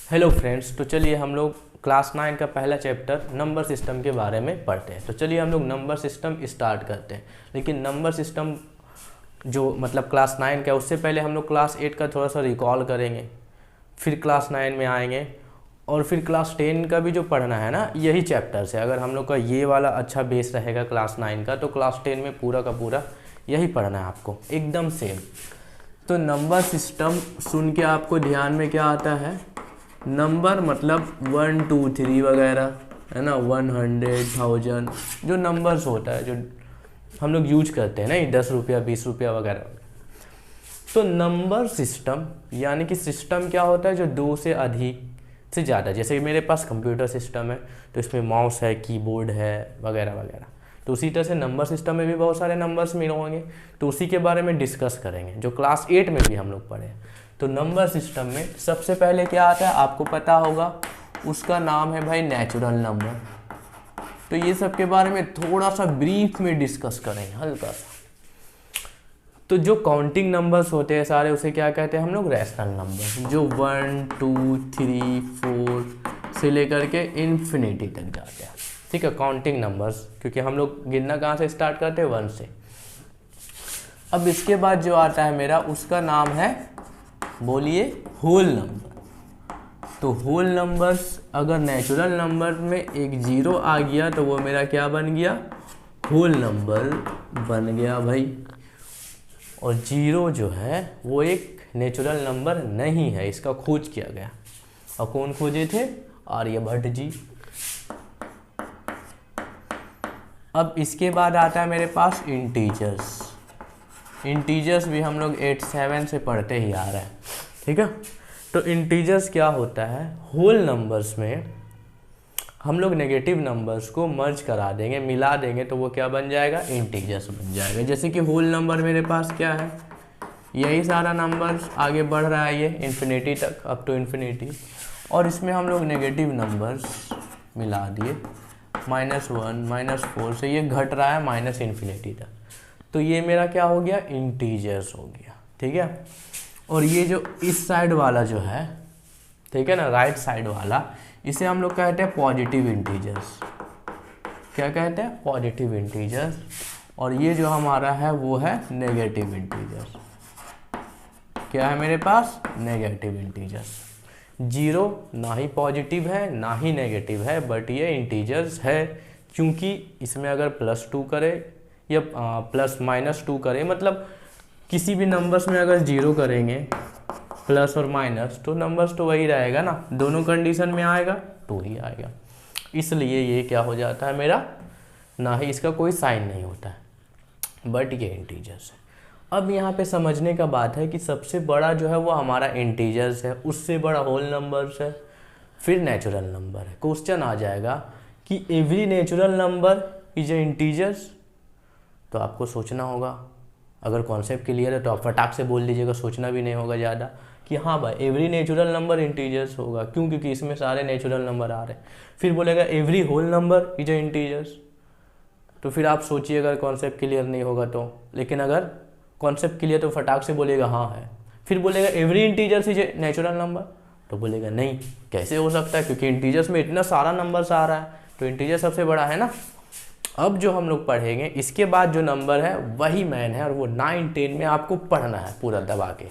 Hello friends, तो चलिए हम लोग क्लास 9 का पहला चैप्टर नंबर सिस्टम के बारे में पढ़ते हैं। तो चलिए हम लोग नंबर सिस्टम स्टार्ट करते हैं। लेकिन नंबर सिस्टम जो मतलब क्लास 9 का, उससे पहले हम लोग क्लास 8 का थोड़ा सा रिकॉल करेंगे, फिर क्लास 9 में आएंगे और फिर क्लास 10 का भी जो पढ़ना है ना, यही चैप्टर से अगर हम लोग का ये वाला अच्छा बेस रहेगा क्लास 9 का, तो क्लास 10 में पूरा का पूरा यही पढ़ना है आपको, एकदम सेम। तो नंबर सिस्टम सुन के आपको ध्यान में क्या आता है? नंबर मतलब 1 2 3 वगैरह, है ना, 100 1000 जो नंबर्स होता है, जो हम लोग यूज करते हैं ना, 10 रुपया 20 रुपया वगैरह। तो नंबर सिस्टम यानी कि सिस्टम क्या होता है? जो दो से अधिक से ज़्यादा, जैसे कि मेरे पास कंप्यूटर सिस्टम है तो इसमें माउस है, कीबोर्ड है वगैरह वगैरह। तो उसी तरह से नंबर सिस्टम में भी बहुत सारे नंबर्स मिल होंगे, तो उसी के बारे में डिस्कस करेंगे, जो क्लास 8 में भी हम लोग पढ़े। तो नंबर सिस्टम में सबसे पहले क्या आता है आपको पता होगा, उसका नाम है भाई नेचुरल नंबर। तो ये सब के बारे में थोड़ा सा ब्रीफ में डिस्कस करेंगे, हल्का सा। तो जो काउंटिंग नंबर्स होते हैं सारे, उसे क्या कहते हैं हम लोग? Rational number. जो 1 2 3 4 से लेकर के इन्फिनिटी तक जाते हैं, ठीक है, काउंटिंग नंबर्स, क्योंकि हम लोग गिनना कहाँ से स्टार्ट करते हैं? 1 से। अब इसके बाद जो आता है मेरा, उसका नाम है, बोलिए, होल नंबर। तो होल नंबर्स, अगर नेचुरल नंबर में एक जीरो आ गया तो वो मेरा क्या बन गया? होल नंबर बन गया भाई। और जीरो जो है वो एक नेचुरल नंबर नहीं है, इसका खोज किया गया। और कौन खोजे थे? आर्यभट्ट जी। अब इसके बाद आता है मेरे पास इंटीजर्स। इंटीजर्स भी हम लोग 8 7 से पढ़ते ही आ रहे हैं, ठीक है। तो इंटीजर्स क्या होता है? होल नंबर्स में हम लोग नेगेटिव नंबर्स को मर्ज करा देंगे, मिला देंगे, तो वो क्या बन जाएगा? इंटीजर्स बन जाएगा। जैसे कि होल नंबर मेरे पास क्या है? यही सारा नंबर्स आगे बढ़ रहा है, ये इन्फिनिटी तक, अप टू इन्फिनिटी। और इसमें हम लोग नेगेटिव नंबर्स मिला दिए, -1 -4 से ये घट रहा है माइनस इन्फिनिटी तक। तो ये मेरा क्या हो गया? इंटीजर्स हो गया, ठीक है। और ये जो इस साइड वाला जो है, ठीक है ना, राइट साइड वाला, इसे हम लोग कहते हैं पॉजिटिव इंटीजर्स। क्या कहते हैं? Positive integers. और ये जो हमारा है वो है नेगेटिव इंटीजर्स। क्या है मेरे पास? Negative integers. जीरो ना ही पॉजिटिव है ना ही नेगेटिव है, बट ये इंटीजर्स है, क्योंकि इसमें अगर +2 करे या +-2 करें, मतलब किसी भी नंबर्स में अगर जीरो करेंगे, प्लस और माइनस, तो नंबर्स तो वही रहेगा ना, दोनों कंडीशन में आएगा तो ही आएगा। इसलिए ये क्या हो जाता है मेरा? ना ही इसका कोई साइन नहीं होता है, बट ये इंटीजर्स है। अब यहाँ पे समझने का बात है कि सबसे बड़ा जो है वो हमारा इंटीजर्स है, उससे बड़ा होल नंबर्स है, फिर नेचुरल नंबर है। क्वेश्चन आ जाएगा कि every natural number is a integers, तो आपको सोचना होगा। अगर कॉन्सेप्ट क्लियर है तो आप फटाक से बोल दीजिएगा, सोचना भी नहीं होगा ज़्यादा, कि हाँ भाई एवरी नेचुरल नंबर इंटीजर्स होगा, क्यों? क्योंकि इसमें सारे नेचुरल नंबर आ रहे हैं। फिर बोलेगा every whole number is a integers, तो फिर आप सोचिए अगर कॉन्सेप्ट क्लियर नहीं होगा तो। लेकिन अगर कॉन्सेप्ट क्लियर तो फटाक से बोलेगा हाँ है। फिर बोलेगा every integers is a natural number, तो बोलेगा नहीं, कैसे हो सकता है, क्योंकि इंटीजर्स में इतना सारा नंबर्स आ रहा है, तो इंटीजर सबसे बड़ा है ना। अब जो हम लोग पढ़ेंगे इसके बाद जो नंबर है वही मैन है, और वो 9 10 में आपको पढ़ना है पूरा दबा के,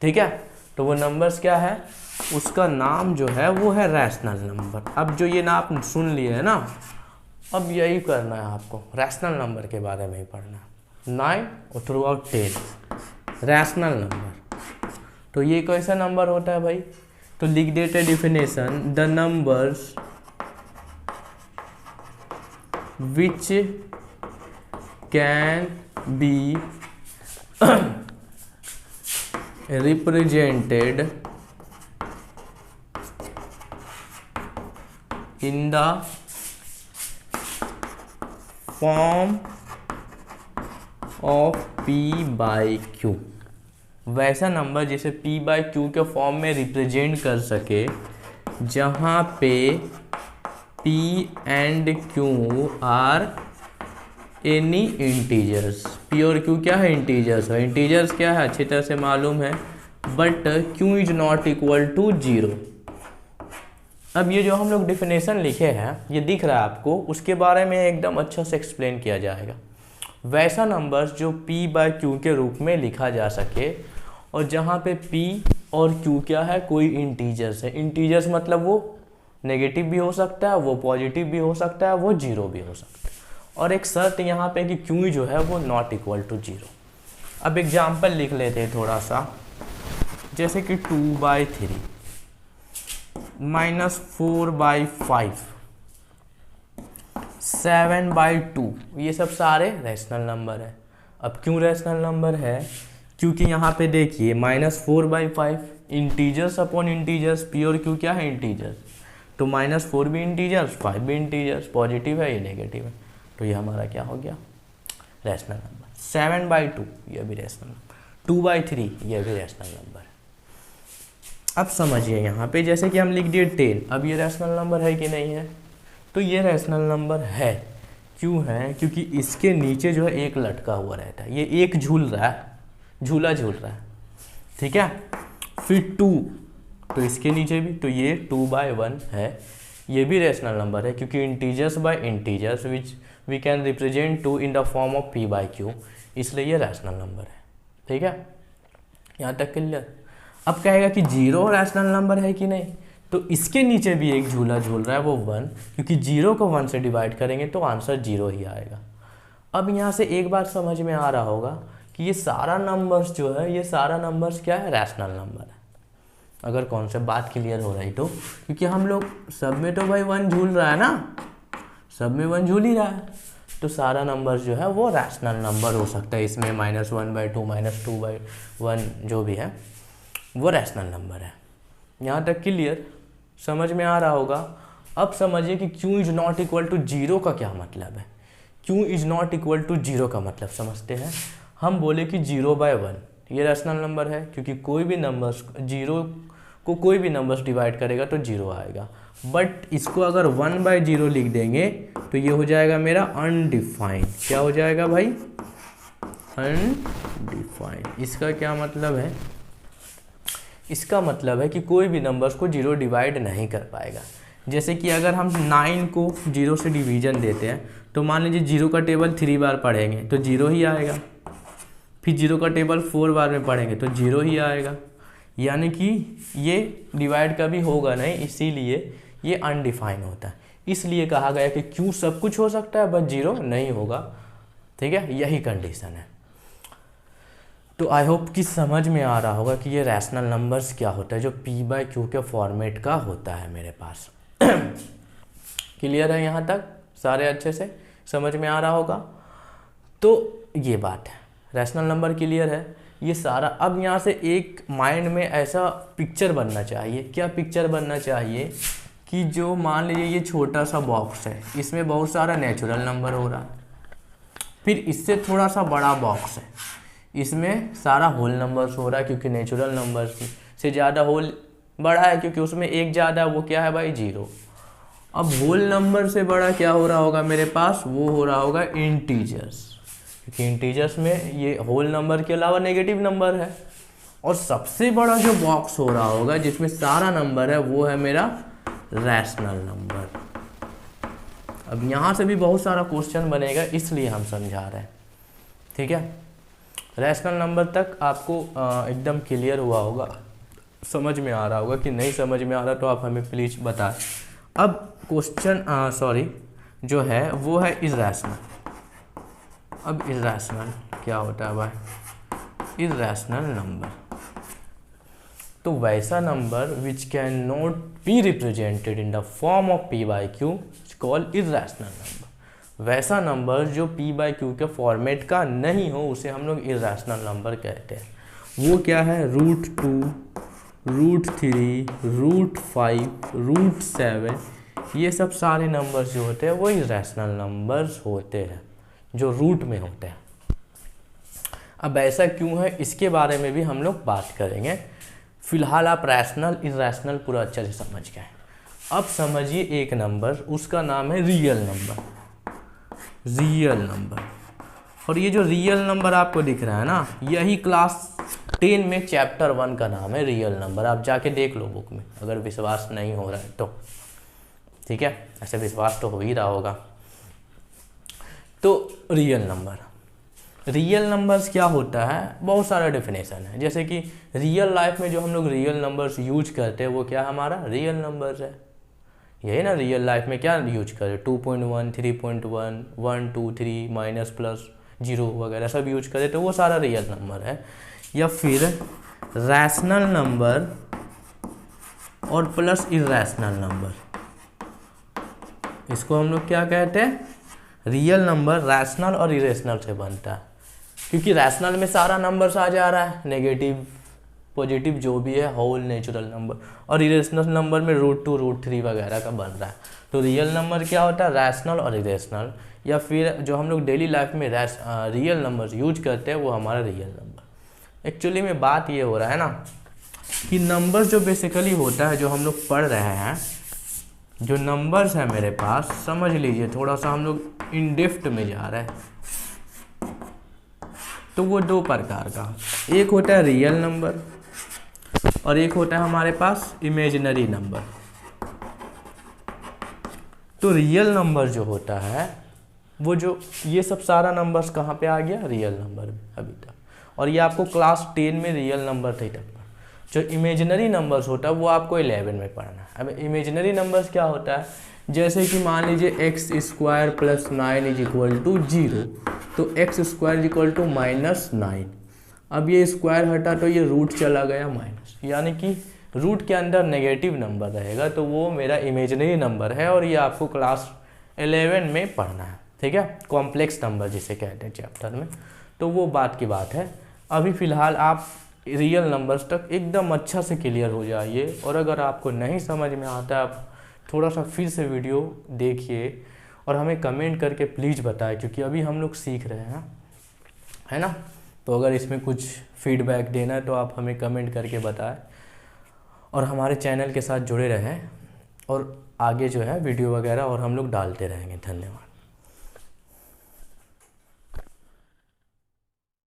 ठीक है। तो वो नंबर्स क्या है? उसका नाम जो है वो है रैशनल नंबर। अब जो ये ना आप सुन लिए है ना, अब यही करना है आपको, रैशनल नंबर के बारे में ही पढ़ना है। 9 और थ्रू आउट 10 रैशनल नंबर। तो ये कैसा नंबर होता है भाई? तो लिख देते definition, the numbers which can be represented in the form of p/q। वैसा नंबर जिसे p/q के फॉर्म में रिप्रेजेंट कर सके, जहाँ पे P and Q are any integers. P और Q क्या है? इंटीजर्स है। इंटीजर्स क्या है? अच्छी तरह से मालूम है, but Q is not equal to 0। अब ये जो हम लोग डिफिनेशन लिखे हैं, ये दिख रहा है आपको, उसके बारे में एकदम अच्छा से एक्सप्लेन किया जाएगा। वैसा नंबर्स जो p बाय q के रूप में लिखा जा सके, और जहाँ पे p और q क्या है, कोई इंटीजर्स है। इंटीजर्स मतलब वो नेगेटिव भी हो सकता है, वो पॉजिटिव भी हो सकता है, वो जीरो भी हो सकता है, और एक शर्त यहाँ पे कि q जो है वो नॉट इक्वल टू जीरो। अब एग्जाम्पल लिख लेते हैं थोड़ा सा, जैसे कि 2/3 -4/5 7/2, ये सब सारे रैशनल नंबर है। अब क्यों रैशनल नंबर है, क्योंकि यहाँ पे देखिए -4/5 इंटीजर्स अपॉन इंटीजर्स, p और q क्या है, इंटीजर्स, तो -4 भी इंटीजर्स, 5 भी इंटीजर्स, पॉजिटिव है, ये नेगेटिव है, तो ये हमारा क्या हो गया, रैशनल नंबर। 7/2 ये भी रैशनल नंबर, 2/3 ये भी रैशनल नंबर है। अब समझिए यहाँ पे जैसे कि हम लिख दिए 10, अब ये रैशनल नंबर है कि नहीं है, तो ये रैशनल नंबर है। क्यों है, क्योंकि इसके नीचे जो है एक लटका हुआ रहता है, ये एक झूल रहा है, झूला झूल रहा है, ठीक है। फिर 2, तो इसके नीचे भी, तो ये 2/1 है, ये भी रैशनल नंबर है, क्योंकि integers by integers which we can represent 2 in the form of p/q, इसलिए ये रैशनल नंबर है, ठीक है। यहाँ तक क्लियर। अब कहेगा कि जीरो रैशनल नंबर है कि नहीं, तो इसके नीचे भी एक झूला झूल रहा है, वो 1, क्योंकि जीरो को 1 से डिवाइड करेंगे तो आंसर 0 ही आएगा। अब यहाँ से एक बात समझ में आ रहा होगा कि ये सारा नंबर्स जो है, ये सारा नंबर्स क्या है, रैशनल नंबर है। अगर कौन से बात क्लियर हो रही तो, क्योंकि हम लोग सब में तो भाई 1 झूल रहा है ना, सब में 1 झूल ही रहा है, तो सारा नंबर जो है वो रैशनल नंबर हो सकता है। इसमें -1/2 -2/1 जो भी है वो रैशनल नंबर है। यहाँ तक क्लियर, समझ में आ रहा होगा। अब समझिए कि q is not equal to zero का क्या मतलब है। q is not equal to zero का मतलब समझते हैं। हम बोले कि 0/1 ये रैशनल नंबर है, क्योंकि कोई भी नंबर्स जीरो को कोई भी नंबर्स डिवाइड करेगा तो 0 आएगा। बट इसको अगर 1/0 लिख देंगे तो ये हो जाएगा मेरा अनडिफाइंड। क्या हो जाएगा भाई, अनडिफाइंड। इसका क्या मतलब है, इसका मतलब है कि कोई भी नंबर्स को 0 डिवाइड नहीं कर पाएगा। जैसे कि अगर हम 9 को 0 से डिवीजन देते हैं, तो मान लीजिए 0 का टेबल 3 बार पढ़ेंगे तो 0 ही आएगा, फिर 0 का टेबल 4 बार में पढ़ेंगे तो 0 ही आएगा, यानी कि ये डिवाइड कभी होगा नहीं, इसीलिए ये अनडिफाइन होता है। इसलिए कहा गया कि क्यों सब कुछ हो सकता है बस 0 नहीं होगा, ठीक है, यही कंडीशन है। तो आई होप कि समझ में आ रहा होगा कि ये रैशनल नंबर्स क्या होता है, जो p/q के फॉर्मेट का होता है मेरे पास। क्लियर है, यहाँ तक सारे अच्छे से समझ में आ रहा होगा। तो ये बात है, रैशनल नंबर क्लियर है ये सारा। अब यहाँ से एक माइंड में ऐसा पिक्चर बनना चाहिए, क्या पिक्चर बनना चाहिए कि जो मान लीजिए ये छोटा सा बॉक्स है, इसमें बहुत सारा नेचुरल नंबर हो रहा है, फिर इससे थोड़ा सा बड़ा बॉक्स है, इसमें सारा होल नंबर्स हो रहा है, क्योंकि नेचुरल नंबर्स से ज़्यादा होल बड़ा है, क्योंकि उसमें एक ज़्यादा, वो क्या है भाई, 0। अब होल नंबर से बड़ा क्या हो रहा होगा मेरे पास, वो हो रहा होगा इंटीजर्स, क्योंकि इंटीजर्स में ये होल नंबर के अलावा नेगेटिव नंबर है। और सबसे बड़ा जो बॉक्स हो रहा होगा जिसमें सारा नंबर है, वो है मेरा रैशनल नंबर। अब यहाँ से भी बहुत सारा क्वेश्चन बनेगा, इसलिए हम समझा रहे हैं, ठीक है। रैशनल नंबर तक आपको एकदम क्लियर हुआ होगा, समझ में आ रहा होगा। कि नहीं समझ में आ रहा तो आप हमें प्लीज़ बताएं। अब क्वेश्चन जो है वो है इरैशनल। अब इरैशनल क्या होता है भाई, इरैशनल नंबर, तो वैसा number which can not be represented in the form of p/q is called irrational number. वैसा नंबर जो p/q के फॉर्मेट का नहीं हो, उसे हम लोग इरैशनल नंबर कहते हैं। वो क्या है, √2, √3, √5, √7, ये सब सारे नंबर्स जो होते हैं वो इरैशनल नंबर्स होते हैं, जो रूट में होते हैं। अब ऐसा क्यों है, इसके बारे में भी हम लोग बात करेंगे। फिलहाल आप रैशनल इरैशनल पूरा अच्छे से समझ गए। अब समझिए एक नंबर, उसका नाम है रियल नंबर। रियल नंबर, और ये जो रियल नंबर आपको दिख रहा है ना, यही क्लास 10 में चैप्टर 1 का नाम है रियल नंबर। आप जाके देख लो बुक में, अगर विश्वास नहीं हो रहा है तो, ठीक है। ऐसे विश्वास तो हो ही रहा होगा। तो रियल नंबर्स क्या होता है, बहुत सारा डेफिनेशन है। जैसे कि रियल लाइफ में जो हम लोग रियल नंबर्स यूज करते हैं वो क्या हमारा रियल नंबर्स है, यही ना। रियल लाइफ में क्या यूज करें, 2.1, 3.1, 1, 2, 3, माइनस प्लस 0 वगैरह सब यूज करें तो वो सारा रियल नंबर है। या फिर रैशनल नंबर और प्लस इरेशनल नंबर, इसको हम लोग क्या कहते हैं, रियल नंबर रैशनल और इरेशनल से बनता है। क्योंकि रैशनल में सारा नंबर्स आ जा रहा है, नेगेटिव पॉजिटिव जो भी है, होल नेचुरल नंबर, और इरेशनल नंबर में √2 √3 वगैरह का बन रहा है। तो रियल नंबर क्या होता है, रैशनल और इरेशनल। या फिर जो हम लोग डेली लाइफ में रियल नंबर यूज करते हैं वो हमारा रियल नंबर। एक्चुअली में बात ये हो रहा है ना कि नंबर जो बेसिकली होता है, जो हम लोग पढ़ रहे हैं, जो नंबर्स है मेरे पास, समझ लीजिए थोड़ा सा हम लोग इन डेप्थ में जा रहे हैं। तो वो 2 प्रकार का, एक होता है रियल नंबर और एक होता है हमारे पास इमेजिनरी नंबर। तो रियल नंबर जो होता है वो जो ये सब सारा नंबर्स कहाँ पे आ गया, रियल नंबर में अभी तक। और ये आपको क्लास 10 में रियल नंबर थे तक। जो इमेजिनरी नंबर्स होता है वो आपको 11 में पढ़ना है। अब इमेजिनरी नंबर्स क्या होता है, जैसे कि मान लीजिए x² + 9 = 0, तो x² = -9। अब ये स्क्वायर हटा तो ये रूट चला गया माइनस, यानी कि रूट के अंदर नेगेटिव नंबर रहेगा, तो वो मेरा इमेजिनरी नंबर है और ये आपको क्लास 11 में पढ़ना है, ठीक है। कॉम्प्लेक्स नंबर जिसे कहते हैं चैप्टर में। तो वो बात की बात है। अभी फ़िलहाल आप रियल नंबर्स तक एकदम अच्छा से क्लियर हो जाइए, और अगर आपको नहीं समझ में आता आप थोड़ा सा फिर से वीडियो देखिए और हमें कमेंट करके प्लीज़ बताएं, क्योंकि अभी हम लोग सीख रहे हैं, है ना। तो अगर इसमें कुछ फीडबैक देना है तो आप हमें कमेंट करके बताएं, और हमारे चैनल के साथ जुड़े रहें, और आगे जो है वीडियो वगैरह और हम लोग डालते रहेंगे। धन्यवाद।